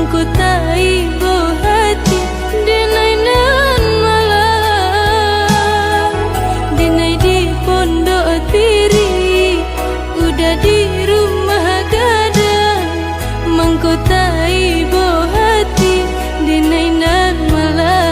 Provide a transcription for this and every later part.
mengkutai buah hati dinai nan malam, dinai di pondok tiri, udah di rumah gadang, mengkutai buah hati dinai nan malam.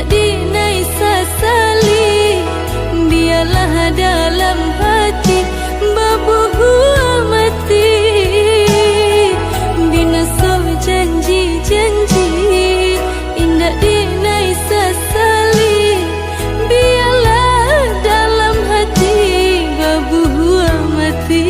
Dinai sasali, biarlah dalam hati babuh mati. Bina so janji-janji, indah dinai sasali, biarlah dalam hati babuh mati.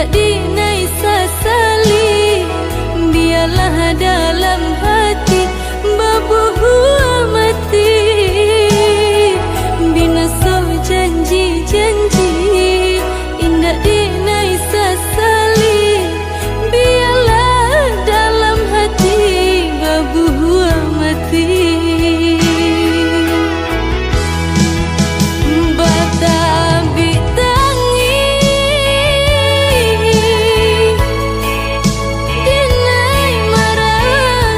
Dinai sasali, biarlah dalam hati babuh mati. Bina so janji-janji, indah dinai sasali, biarlah dalam hati babuh mati. Dinai marah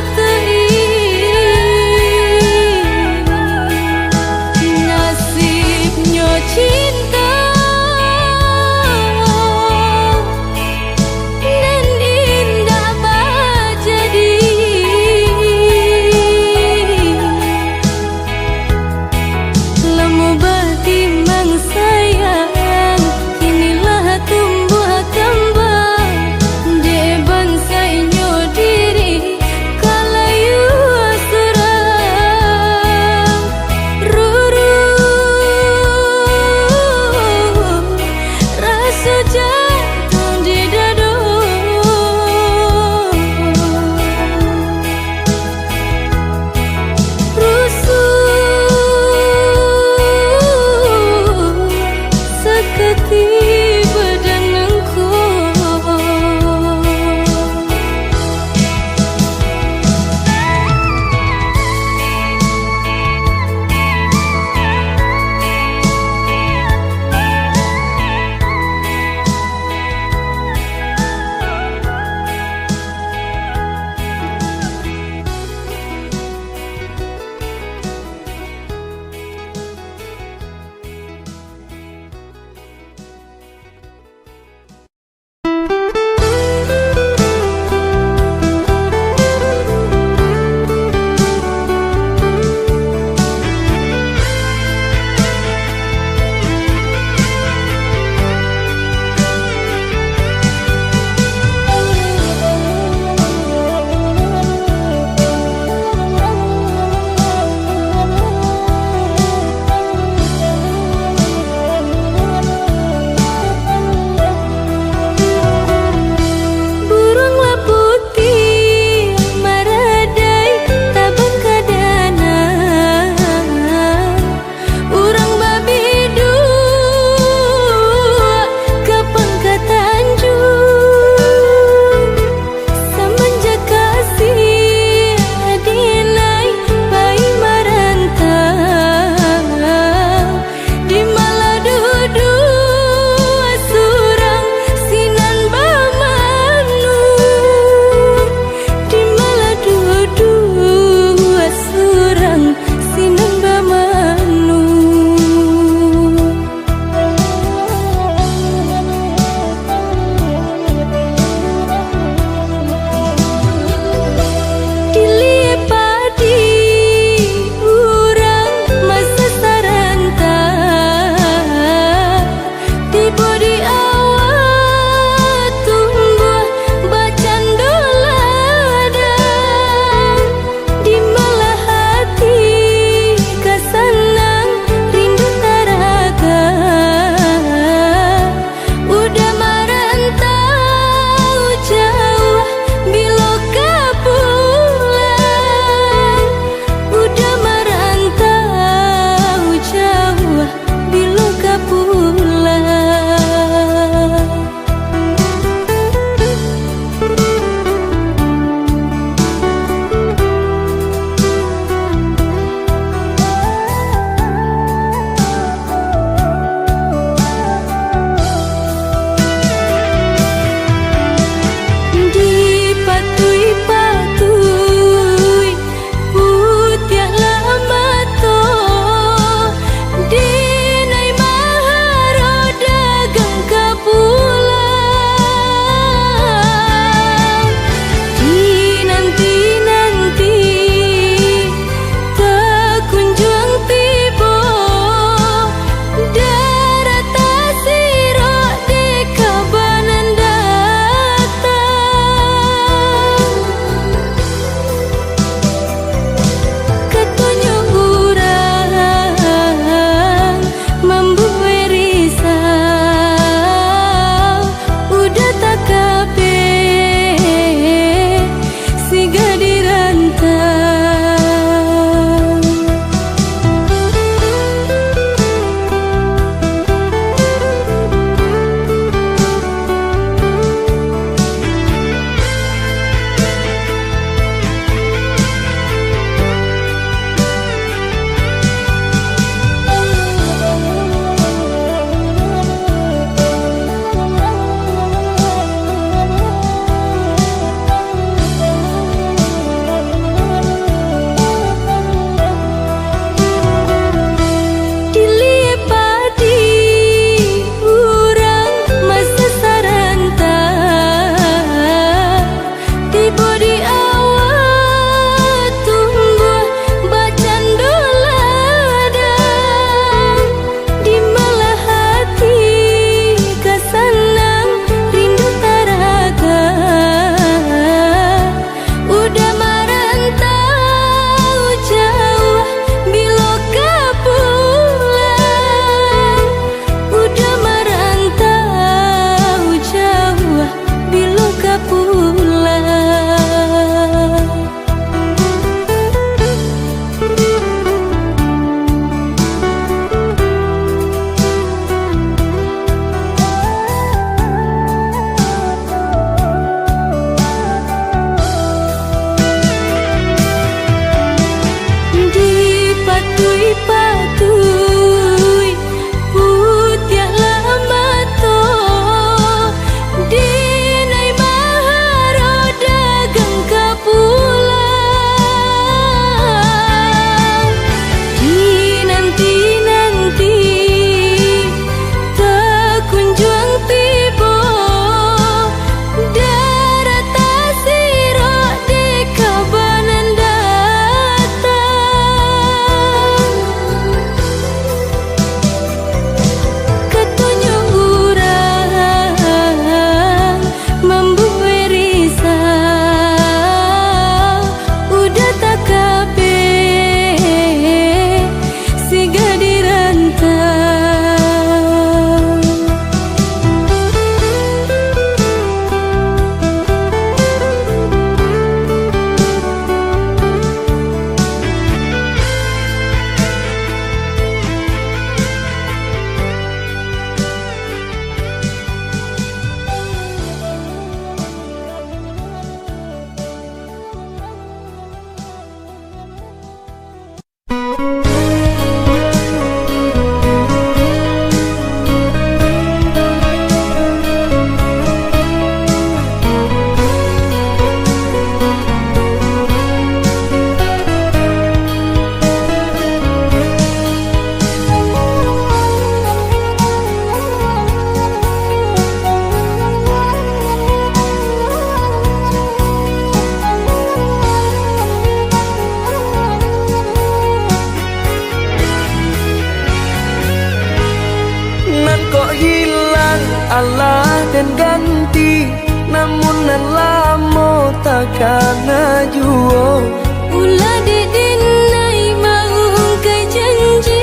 Allah dan ganti, namun lamo takkan juo. Ulah dedin nai mau kai janji,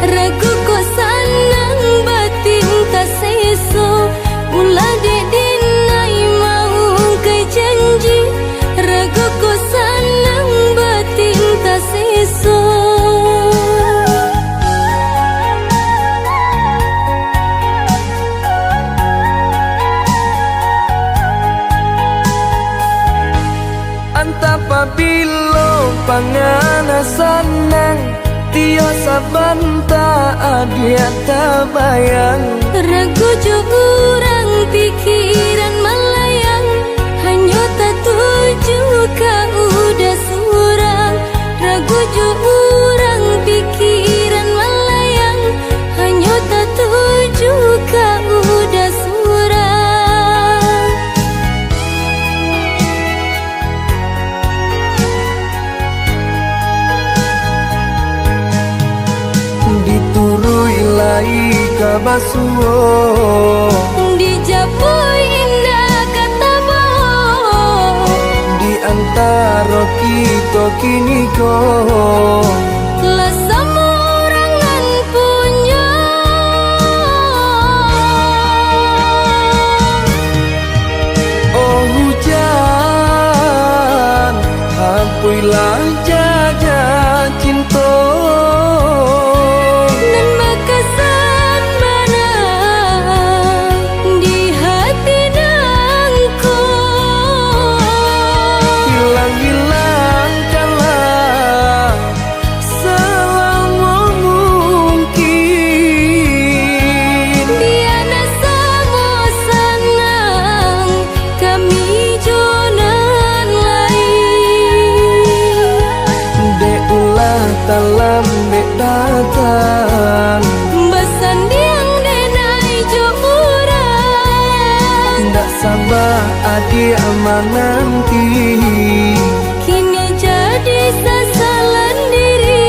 ragu ko sanang batin tak seso. Ulah dedin nai mau kai janji, ragu ko sanang batin tak seso. Apabila pangana sanang, tio sabanta adia tabayang. Ragu jo urang pikiran melayang, hanya tak tuju ka udah surang. Ragu jo urang pikiran melayang, hanya tak tuju ka udah surang. Diturui lai kabasuo, dijapui indah kata bohong. di antara kita kini kau Lah semua orangan punya. oh hujan, hampuilah jaga cinta. Dan bekasan mana di hati nangku. Hilang-hilangkanlah selama mungkin. Biana sama senang kami jonan lain. Deulah dalam datang, Besandiang denai jo urang. tidak sabar adik menanti. Kini jadi sasalan diri.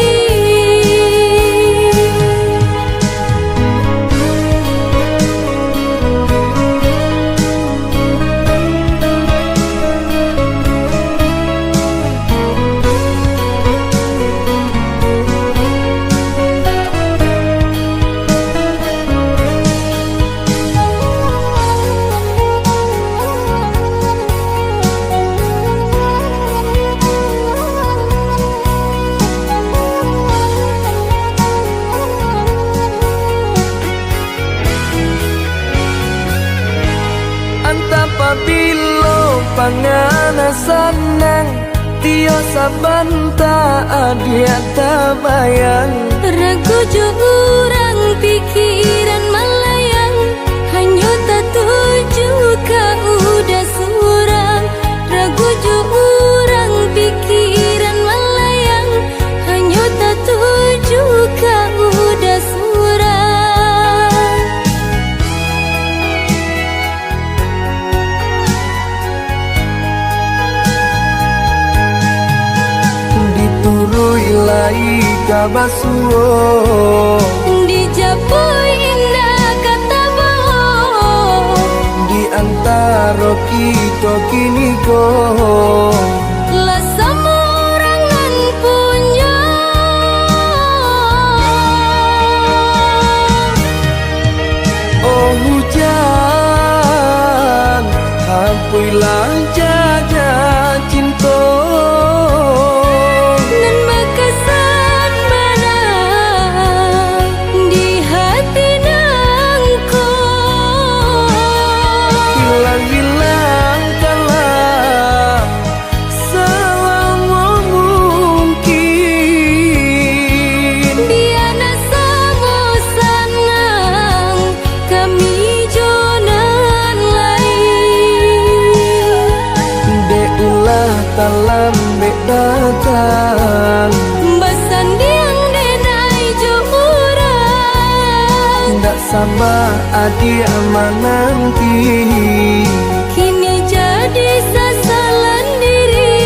Apabila pangana sanang, tio sabanta adia tabayang. Ragu jo urang pikiran melayang, hanya tak tuju ka udah surang. Ragu jo urang pikiran melayang, hanya tak tuju ka udah surang. Diturui lai kabasuo, Dijapui indah kata bohong. di antara kita kini kau Lah semua orangan punya. oh hujan, hampuilah jaga cinta. Dan bekasan mana di hati nangku. Hilang-hilangkanlah selama mungkin. Biana sama senang kami jonan lain. Deulah dalam datang, Besandiang denai jo urang. tidak sabar adik menanti. Kini jadi sasalan diri.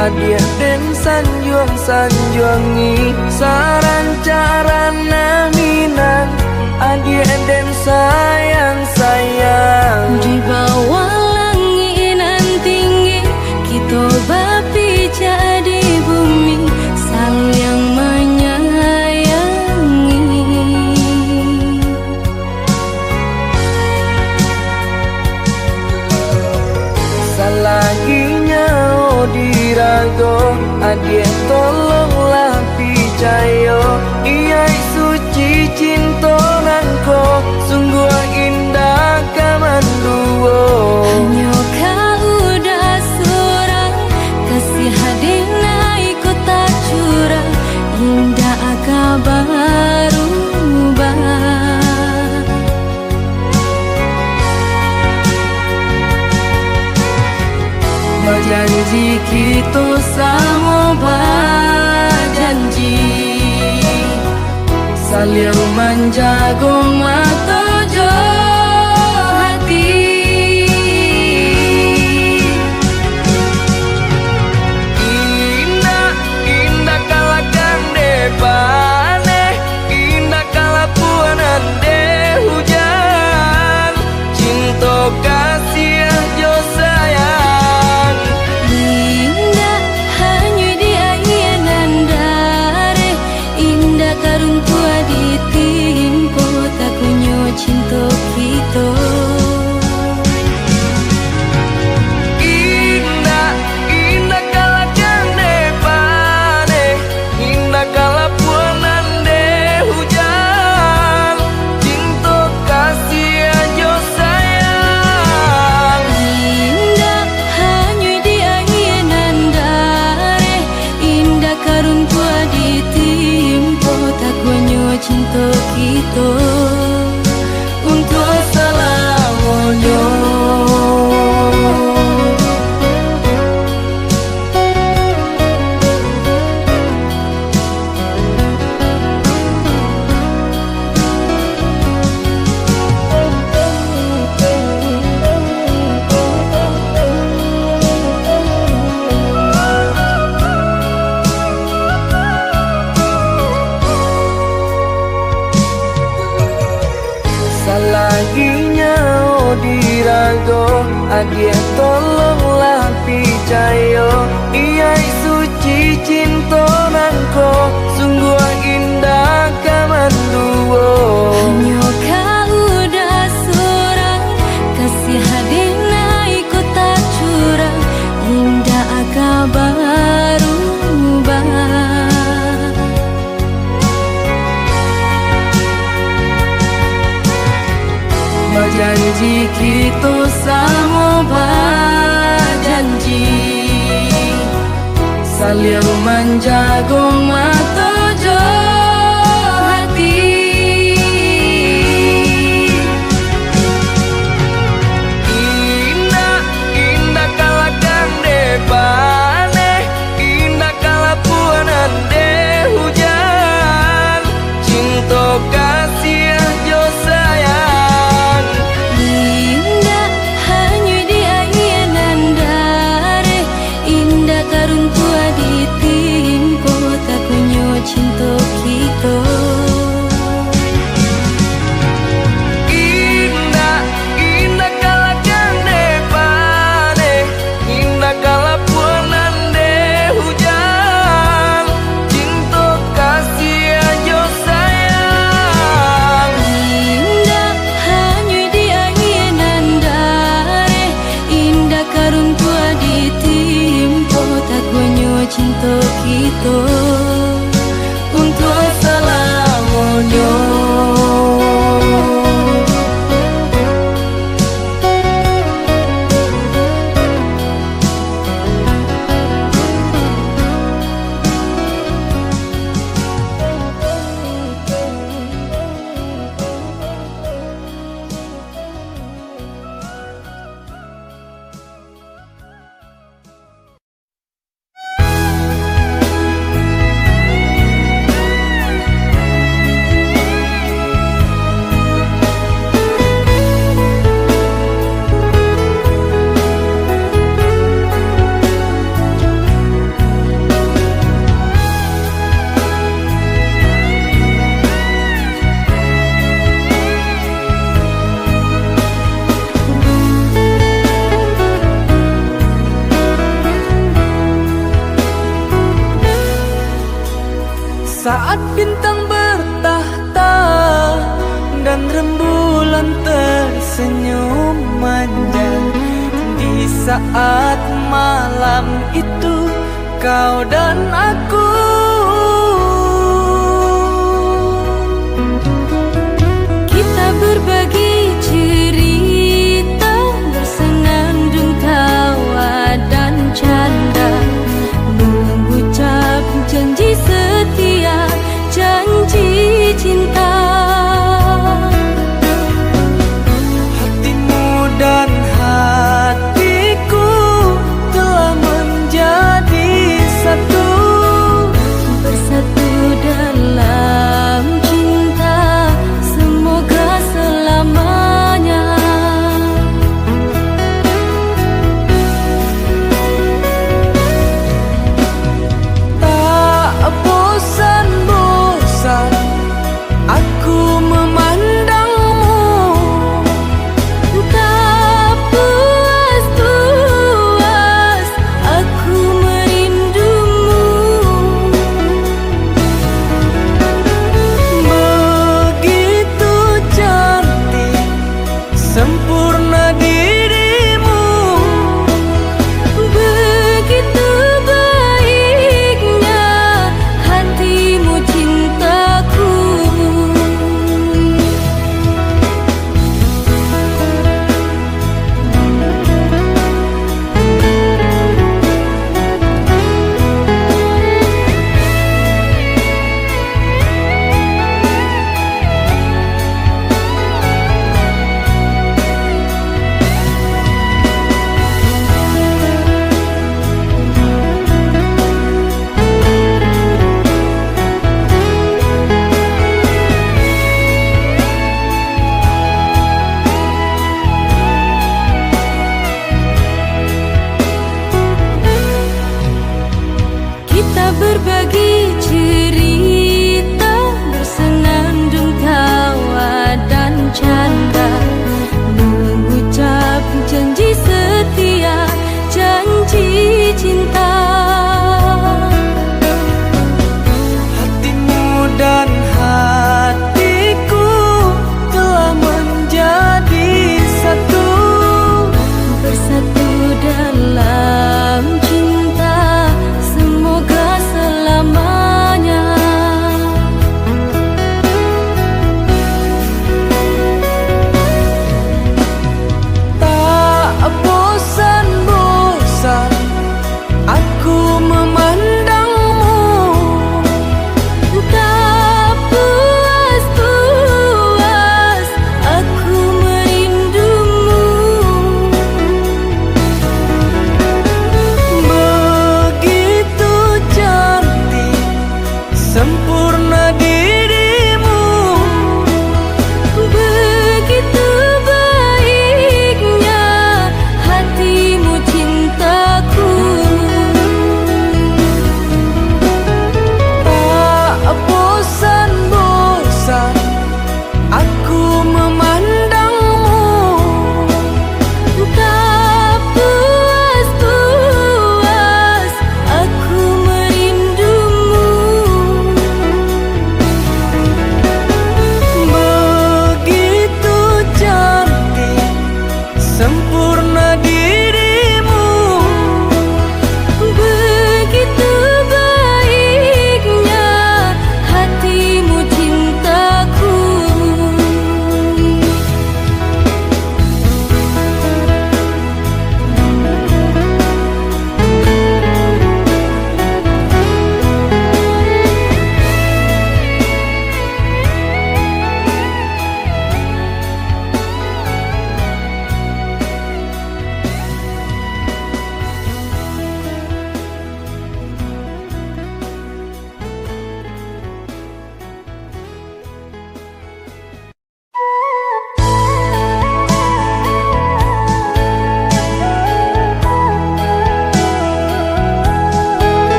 adia den sanjuang-sanjuangi saran cara naminan adia den sayang-sayang Di bawah langit nan tinggi kita berpijak di bumi saling menyayangi Salaginya dirago adia tolonglah picayo iya suci cinta nangko sungguh indah kamanduo hanya kau udah surang kasih hadinai kota curang indah kabaru Janji kita sama berjanji saling menjaga mata jo hati Indah, indah kalakan depane indah kalapuanan de hujan cinta kasih jo sayang karuntua ditimpo tak kunyo cinta kita Indah, indah kalakan depane indah kalapuanan de hujan cinta kasih aja sayang indah hanya di ayenan dare indah karuntua ditimpo tak kunyo cinta kita untuk selamanya Salaginya dirago adia tolonglah picayo iya suci cinta nangko sungguh indah kamanduo hanya kau udah surang kasih hadinai kota curang indah kabaru Janji kita sama berjanji saling menjaga mata jo hati Indah, indah kalakan depane indah kalapuanan de hujan cinta kasih jo sayang karuntua ditimpo tak kunyo cinta kita Indah, indah kalakan depane indah kalapuanan de hujan cinta kasih aja sayang indah hanya di ayenan dare indah karuntua ditimpo tak kunyo cinta kita untuk selamanya saat bintang bertahta dan rembulan tersenyum manja. Di saat malam itu kau dan aku kita berbagi cerita, bersenandung tawa dan canda, mengucap janji setia, janji cinta. Hatimu dan hatiku telah menjadi satu.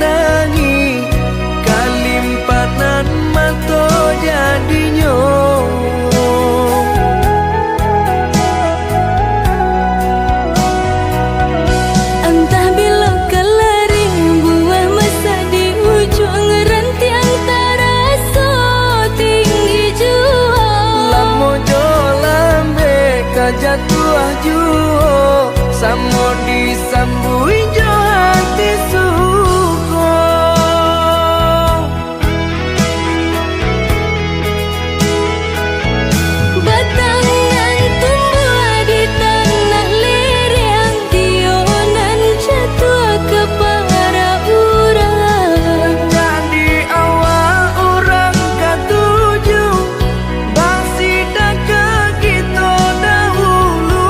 dangi kalimpanan mato jadinyo. Entah bila kelaring buah masa di ujung rantiang taraso tinggi jua. Lamo jo lambe kajatuah juo samo disambui jo hati suko. Batangan tumbuh di tanah lereng, tionan jatuh ke para urang. Jadi awal orang ketuju bangsi daka kita dahulu.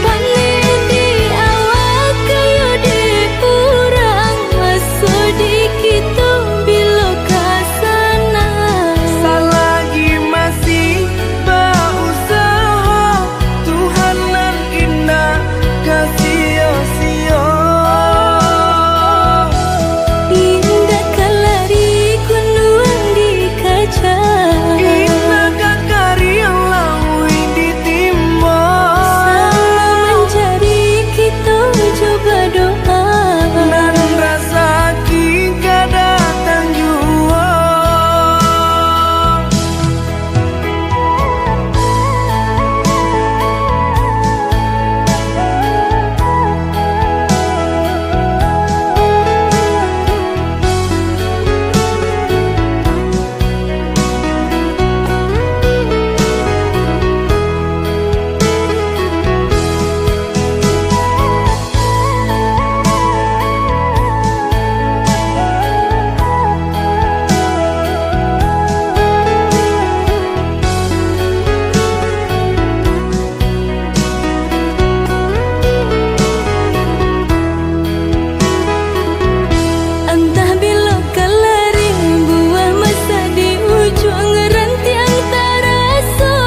Panen di awal kayu di urang, masuk di kita bila kasana. Selagi masih berusaha Tuhan nan indah kasih-sio. Indah kelari kunuang di kaca, Indah kakari yang lawi ditimba. sama mencari kita coba doa. Nan rasa kita datang jua. Entah bila kelaring buah masa di ujung rantiang taraso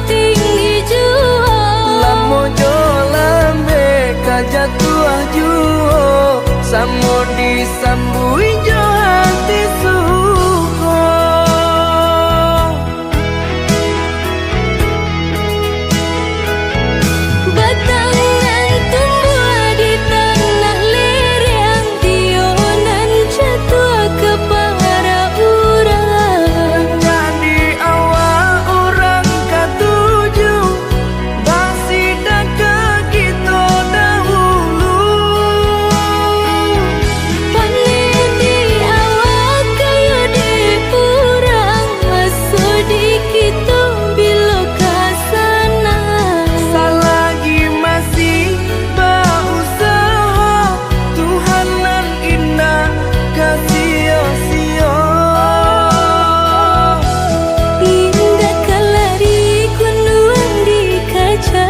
tinggi jua. Lamo jo lambe kajatuah juo samo disambui jo hati suko. Batangan tumbuh di tanah lereng, tionan jatuh ke para urang. Jadi awal orang ketuju bangsi daka kita dahulu. Panen di awal kayu di urang, masuk di kita bila kasana. Selagi masih berusaha Tuhan nan indah kasih-sio. Indah kelari kunuang di kaca,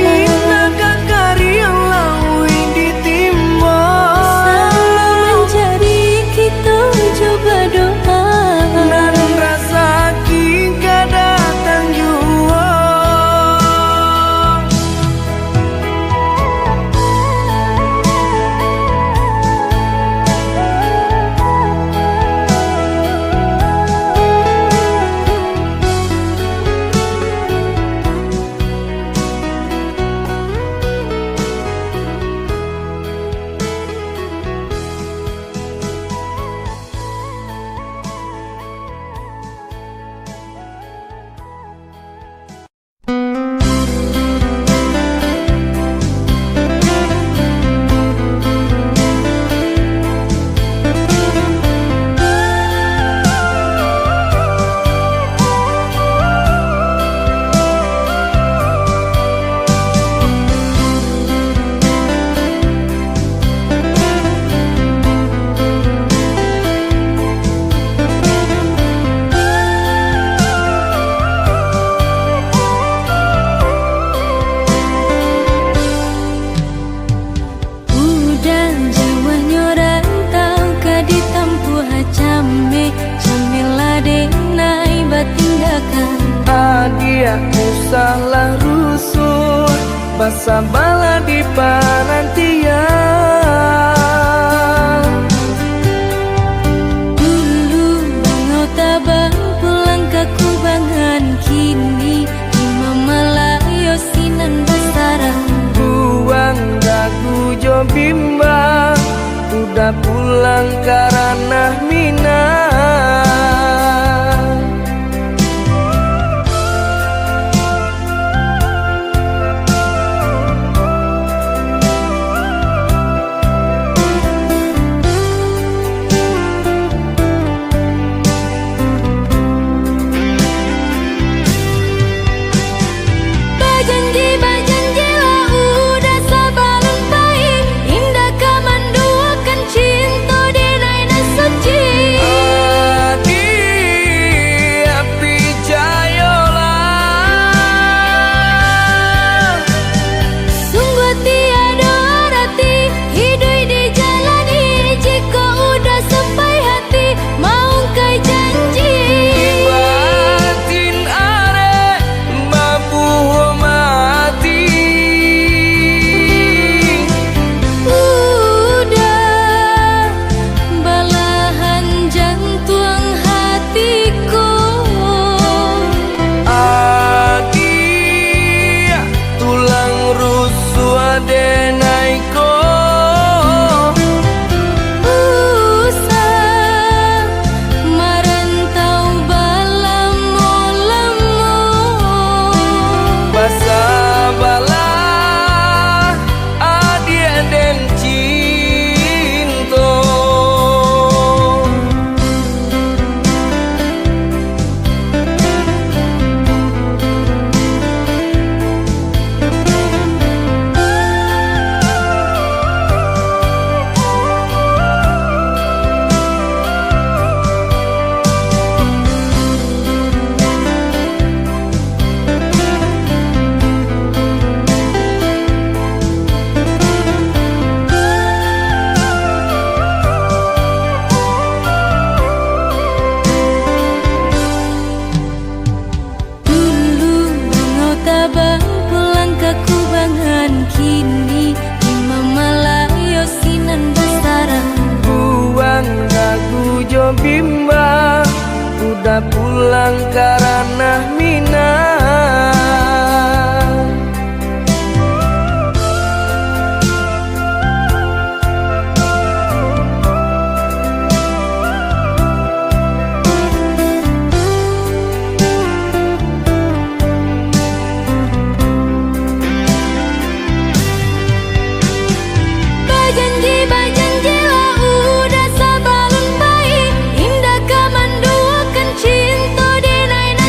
Indah kakari yang lawi ditimba. sama mencari kita coba doa. Nan rasa kita datang jua. Adia usahlah rusuh Basa bala di parantian Jo Bimba udah pulang karena Minang. Bajanji lah udah sabalun baik, indah kamanduakan cinta di naina suci. Adi api jayola, Sungguh tiada arti hidup dijalani, jika udah sampai hati mau kai janji. batin are mabuh mati. Udah balahan jantung hatiku, Adi tulang rusuk adenaiko. usah merantau balamo-lamo. Basa balah adi den cinto. Dulu mau tabang pulang ke kubangan, kini imam malayo sinan besara. Buang lagu Jo Bimba udah pulang karena Minang. Bajanji lah udah sabalun baik, indah kamanduakan cinta di naina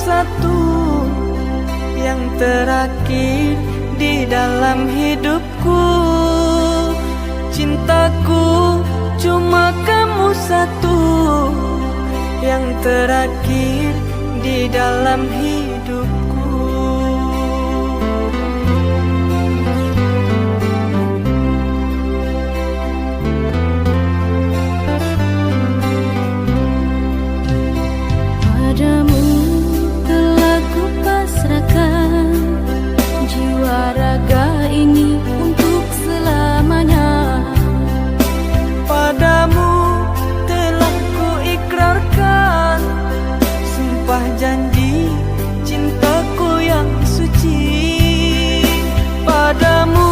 satu yang terakhir di dalam hidupku. Cintaku cuma kamu satu yang terakhir di dalam hidupku. Padamu telah kupasrahkan jiwa raga ini untuk selamanya. Padamu telah kuikrarkan sumpah janji cintaku yang suci. Padamu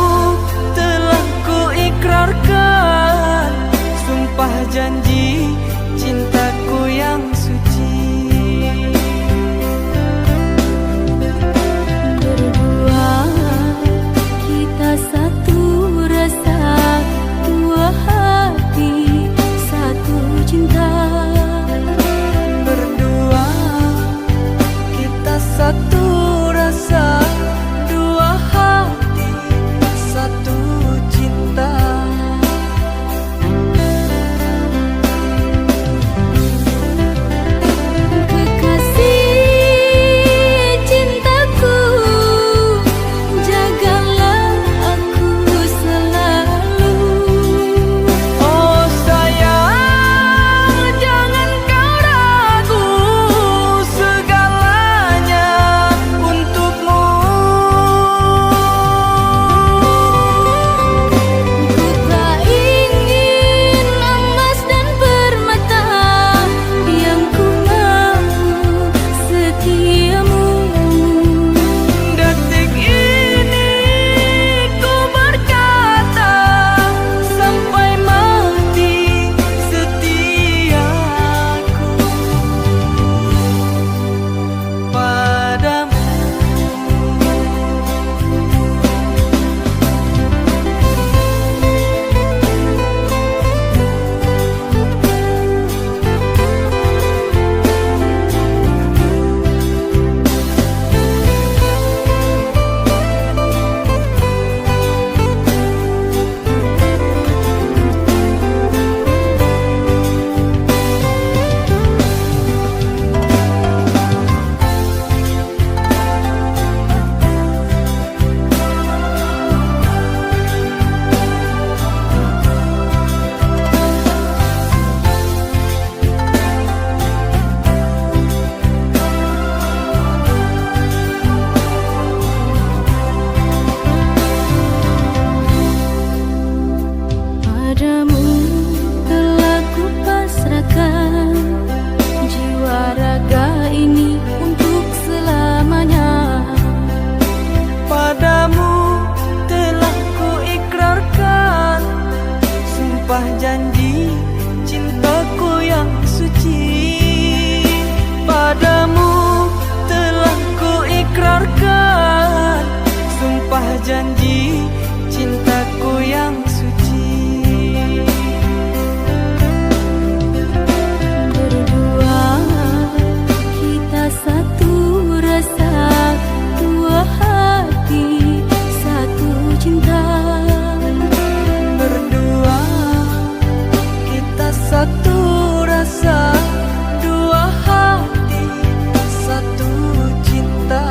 telah kuikrarkan sumpah janji cintaku yang suci. Berdua kita satu rasa, dua hati, satu cinta. Berdua kita satu rasa, dua hati, satu cinta. Kekasih cintaku, jagalah aku selalu. Oh sayang, jangan kau ragu, segalanya untukmu. Ku tak ingin emas dan permata, yang ku mau setiamu. Detik ini ku berkata, sampai mati setiaku padamu. Padamu telah kupasrahkan jiwa raga ini untuk selamanya. Padamu telah kuikrarkan sumpah janji cintaku yang suci. Padamu telah kuikrarkan sumpah janji cintaku yang suci. Berdua kita satu rasa, dua hati, satu cinta. Berdua kita satu rasa, dua hati, satu cinta.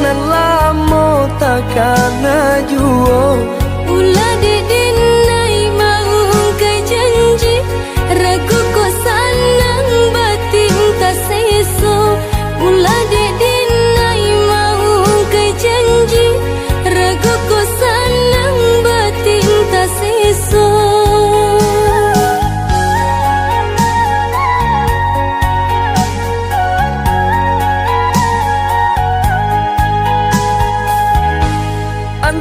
nan lamo takana juo Ulah dedin nai mau kai janji ragu ko sanang batin ta seso Ulah dedin nai mau kai janji ragu ko sanang batin ta seso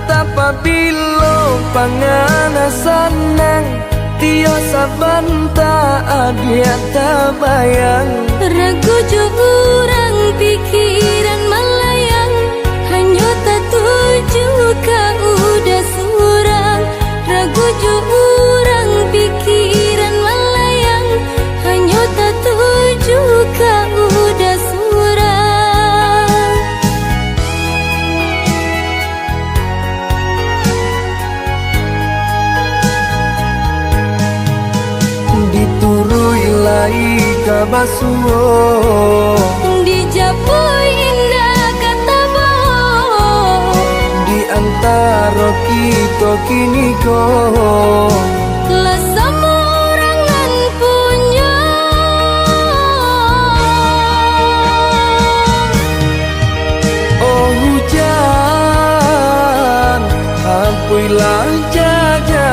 Antapabilo pangana sanang Tio sabanta adia tabayang Ragu jo urang pikiran malayang Hanya tak tuju ka udah surang Ragu jo urang pikiran malayang Hanya tak tuju ka udah surang Diturui lai kabasuo Dijapui indah kata bohong Di antara kita kini kau Lah semua orangan punya Oh hujan Hampuilah jaga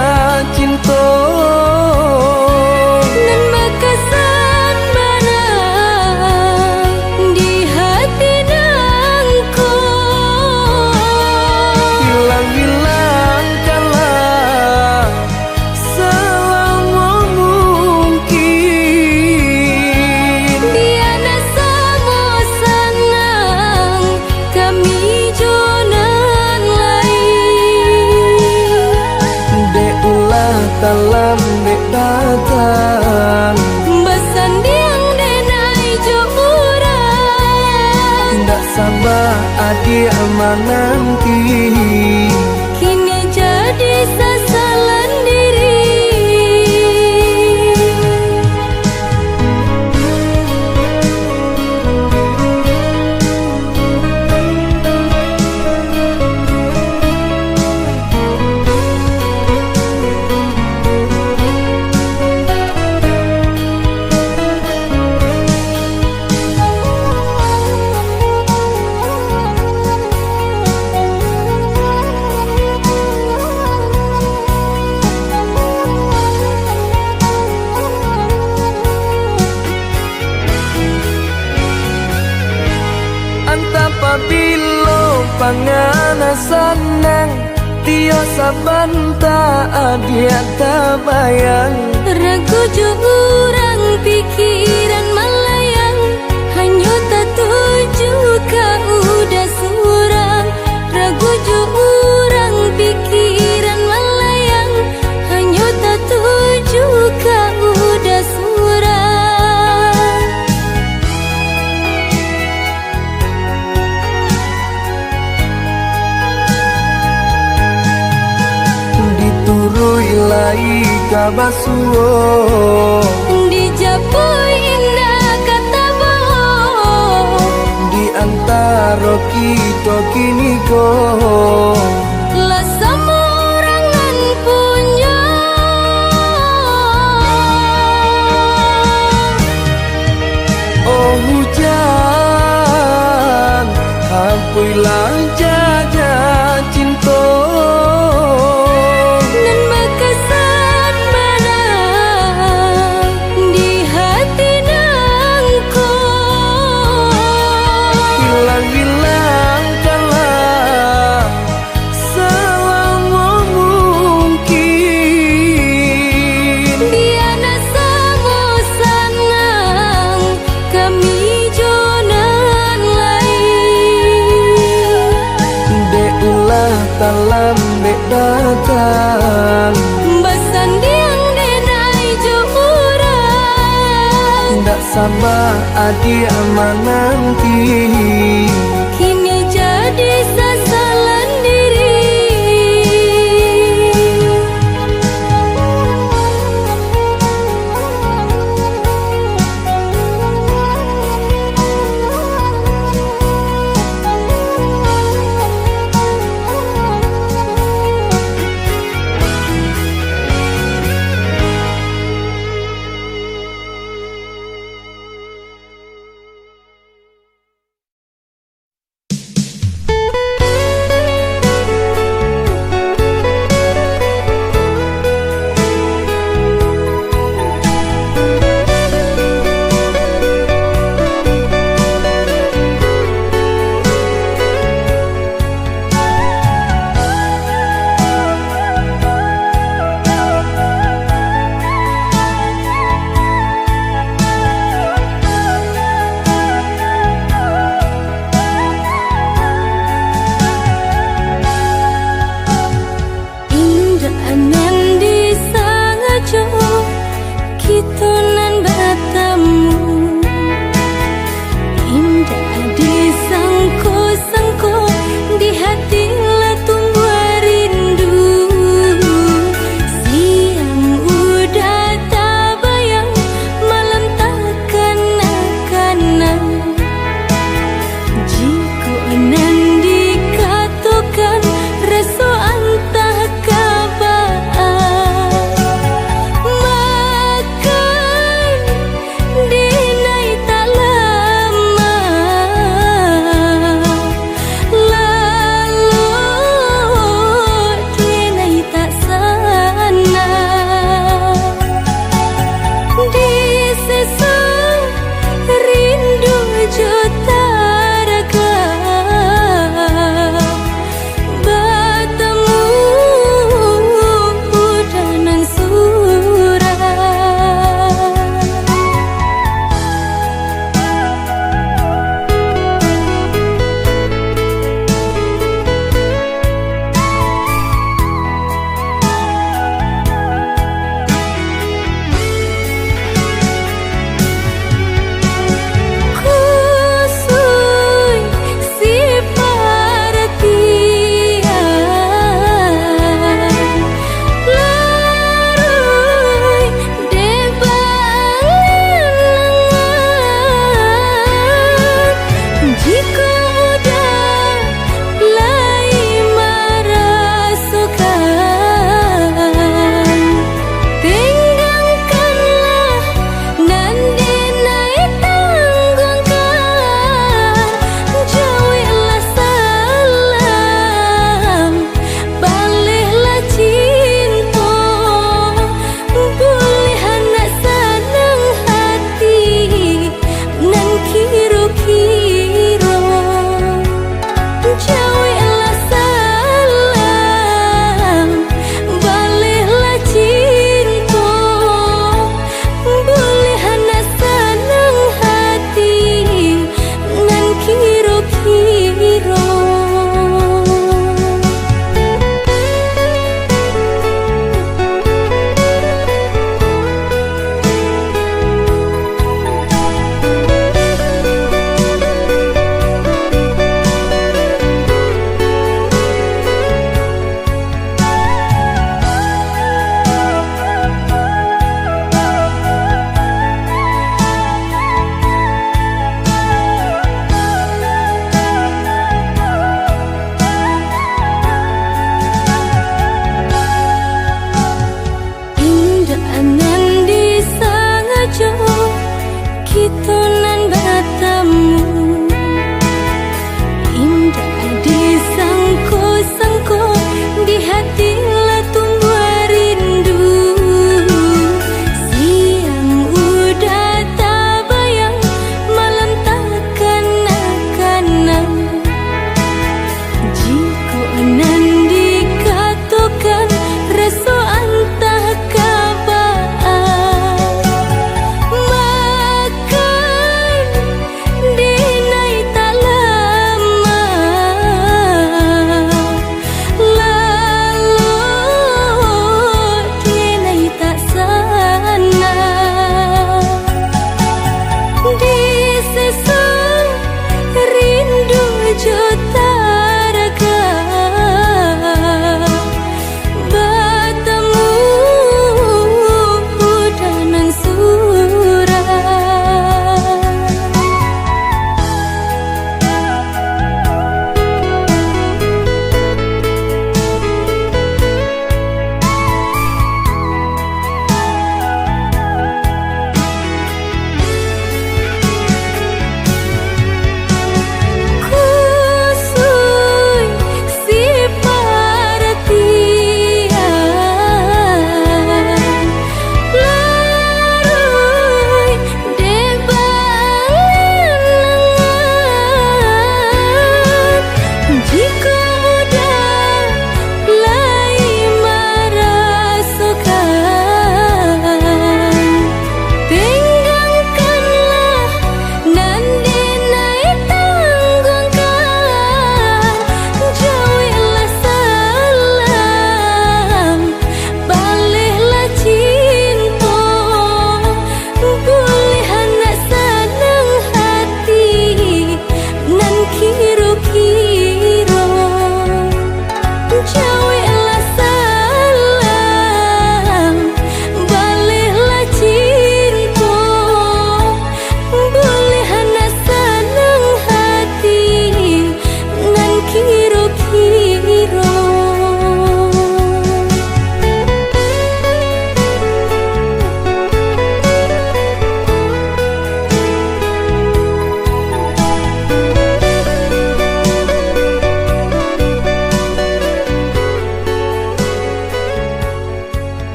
cinta Nan bekasan mana di hati nangku Hilang-hilangkanlah selama mungkin Biana semua senang kami jonan lain Dek ulah dalam dek datang Besan diang denai jo urang Tidak sabar adik menanti Kini jadi sasalan diri Antapabilo pangana sanang Tio sabanta adia tabayang Ragu jo urang pikiran malayang Hanya tak tuju ka udah surang Ragu jo urang pikiran malayang Hanya tak tuju ka udah surang Diturui lai kabasuo Dijapui indah kata bohong Di antara kita kini kau Lah semua orangan punya Oh hujan Hampuilah jaga cinta Nan bekasan mana di hati nangku Hilang-hilangkanlah selama mungkin Biana semua senang kami jonan lain Dek ulah dalam dek datang Besan diang denai jo urang Tidak sabar adik menanti